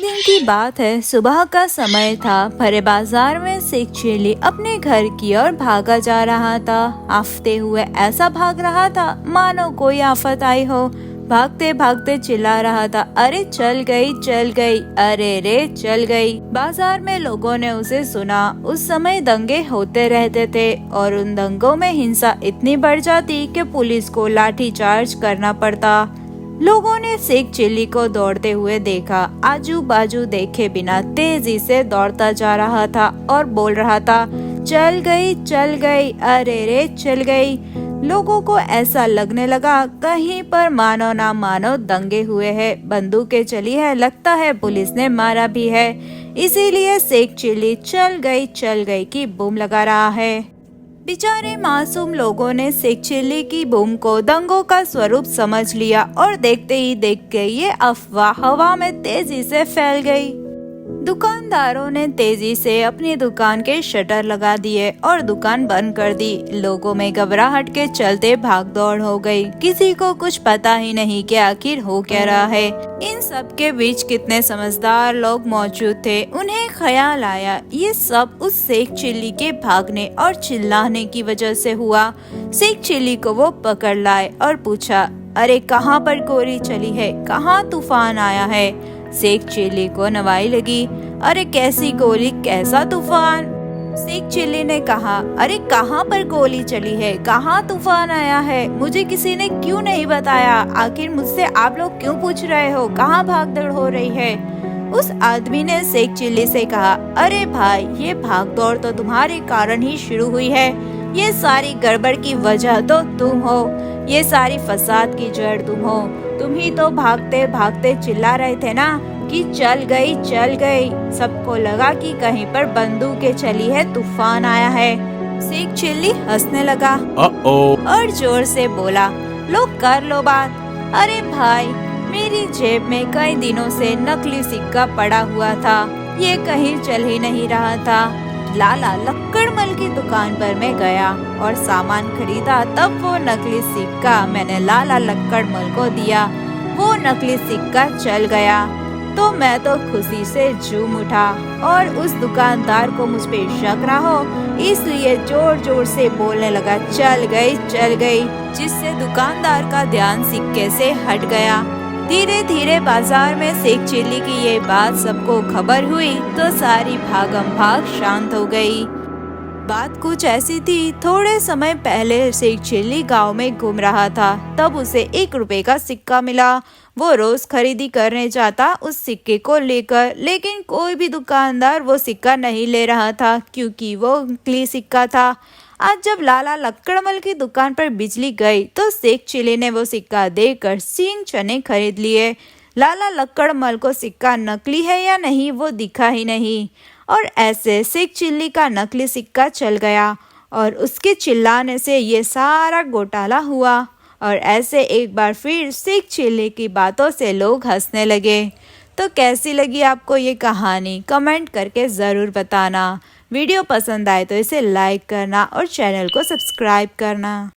दिन की बात है, सुबह का समय था। भरे बाजार में शेख चिल्ली अपने घर की ओर भागा जा रहा था। आफते हुए ऐसा भाग रहा था मानो कोई आफत आई हो। भागते भागते चिल्ला रहा था, अरे चल गई चल गई, अरे रे चल गई। बाजार में लोगों ने उसे सुना। उस समय दंगे होते रहते थे और उन दंगों में हिंसा इतनी बढ़ जाती कि पुलिस को लाठीचार्ज करना पड़ता। लोगों ने शेख चिल्ली को दौड़ते हुए देखा। आजू बाजू देखे बिना तेजी से दौड़ता जा रहा था और बोल रहा था, चल गई, अरे रे चल गई। लोगों को ऐसा लगने लगा कहीं पर मानो ना मानो दंगे हुए हैं, बंदूकें चली है, लगता है पुलिस ने मारा भी है। इसीलिए शेख चिल्ली चल गई की बूम लगा रहा है। बेचारे मासूम लोगों ने शेख चिल्ली की बूम को दंगों का स्वरूप समझ लिया और देखते ही देखते ये अफवाह हवा में तेजी से फैल गई। दुकानदारों ने तेजी से अपनी दुकान के शटर लगा दिए और दुकान बंद कर दी। लोगों में घबराहट के चलते भाग दौड़ हो गई। किसी को कुछ पता ही नहीं कि आखिर हो क्या रहा है। इन सब के बीच कितने समझदार लोग मौजूद थे। उन्हें ख्याल आया ये सब उस शेख चिल्ली के भागने और चिल्लाने की वजह से हुआ। शेख चिल्ली को वो पकड़ लाए और पूछा, अरे कहाँ पर गोली चली है, कहाँ तूफान आया है। शेख चिल्ली को नवाई लगी, अरे कैसी गोली, कैसा तूफान। शेख चिल्ली ने कहा, अरे कहाँ पर गोली चली है, कहाँ तूफान आया है, मुझे किसी ने क्यों नहीं बताया। आखिर मुझसे आप लोग क्यों पूछ रहे हो, कहाँ भागदौड़ हो रही है। उस आदमी ने शेख चिल्ली से कहा, अरे भाई ये भागदौड़ तो तुम्हारे कारण ही शुरू हुई है। ये सारी गड़बड़ की वजह तो तुम हो, ये सारी फसाद की जड़ तुम हो। तुम ही तो भागते भागते चिल्ला रहे थे ना कि चल गई। सबको लगा कि कहीं पर बंदूकें चली है, तूफान आया है। शेख चिल्ली हंसने लगा और जोर से बोला, लो कर लो बात। अरे भाई मेरी जेब में कई दिनों से नकली सिक्का पड़ा हुआ था, ये कहीं चल ही नहीं रहा था। लाला लक्कड़मल की दुकान पर मैं गया और सामान खरीदा, तब वो नकली सिक्का मैंने लाला लक्कड़मल को दिया। वो नकली सिक्का चल गया तो मैं तो खुशी से झूम उठा और उस दुकानदार को मुझ पे शक ना हो इसलिए जोर जोर से बोलने लगा, चल गई, जिससे दुकानदार का ध्यान सिक्के से हट गया। धीरे धीरे बाजार में शेख चिल्ली की ये बात सबको खबर हुई तो सारी भागम भाग शांत हो गई। बात कुछ ऐसी थी, थोड़े समय पहले शेख चिल्ली गांव में घूम रहा था, तब उसे 1 रुपए का सिक्का मिला। वो रोज खरीदी करने जाता उस सिक्के को लेकर, लेकिन कोई भी दुकानदार वो सिक्का नहीं ले रहा था क्योंकि वो नकली सिक्का था। आज जब लाला लक्कड़मल की दुकान पर बिजली गई तो शेख चिल्ली ने वो सिक्का देकर सींग चने खरीद लिए। लाला लक्कड़मल को सिक्का नकली है या नहीं वो दिखा ही नहीं और ऐसे शेख चिल्ली का नकली सिक्का चल गया और उसके चिल्लाने से ये सारा घोटाला हुआ। और ऐसे एक बार फिर शेख चिल्ली की बातों से लोग हंसने लगे। तो कैसी लगी आपको ये कहानी, कमेंट करके ज़रूर बताना। वीडियो पसंद आए तो इसे लाइक करना और चैनल को सब्सक्राइब करना।